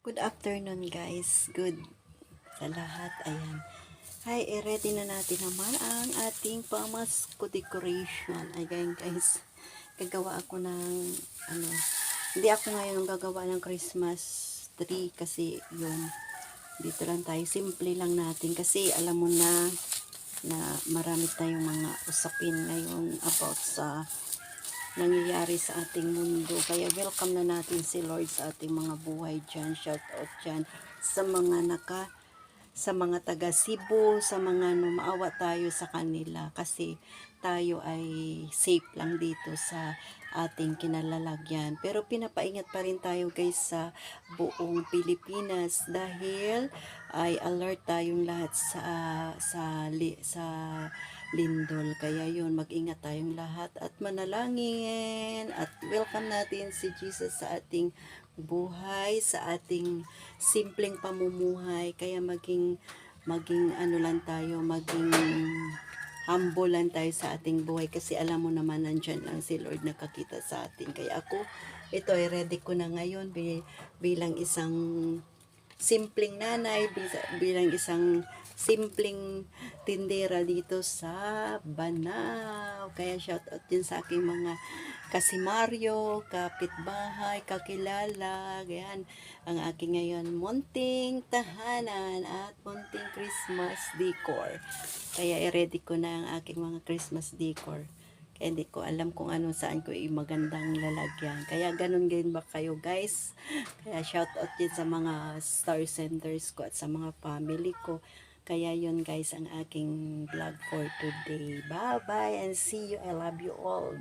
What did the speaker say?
Good afternoon guys. Good sa lahat. Ayan. Hi, ready na natin naman ang ating pamasko decoration. Ayan guys. Gagawa ako ng hindi ako ngayon gagawa ng Christmas tree kasi yun. Dito lang tayo. Simple lang natin kasi alam mo na marami tayong mga usapin ngayon about sa nangyayari sa ating mundo. Kaya welcome na natin si Lord sa ating mga buhay dyan. Shout out dyan sa mga taga Cebu, sa mga maawa tayo sa kanila kasi tayo ay safe lang dito sa ating kinalalagyan. Pero pinapaingat pa rin tayo guys sa buong Pilipinas dahil ay alert tayong lahat sa lindol. Kaya yun, mag-ingat tayong lahat at manalangin at welcome natin si Jesus sa ating buhay, sa ating simpleng pamumuhay. Kaya maging ano lang tayo, maging humble lang tayo sa ating buhay kasi alam mo naman nandyan lang si Lord nakakita sa atin. Kaya ako, ito ay ready ko na ngayon bilang isang simpleng nanay, bilang isang simpleng tindera dito sa Banao. Kaya shout out din sa aking mga kasimaryo, kapitbahay, kakilala, ganyan. Ang aking ngayon munting tahanan at munting Christmas decor. Kaya i-ready ko na ang aking mga Christmas decor. Kaya hindi ko alam kung ano saan ko magandang lalagyan. Kaya ganun din ba kayo guys? Kaya shout out din sa mga star centers ko at sa mga family ko. Kaya yun guys ang aking vlog for today. Bye bye and see you. I love you all.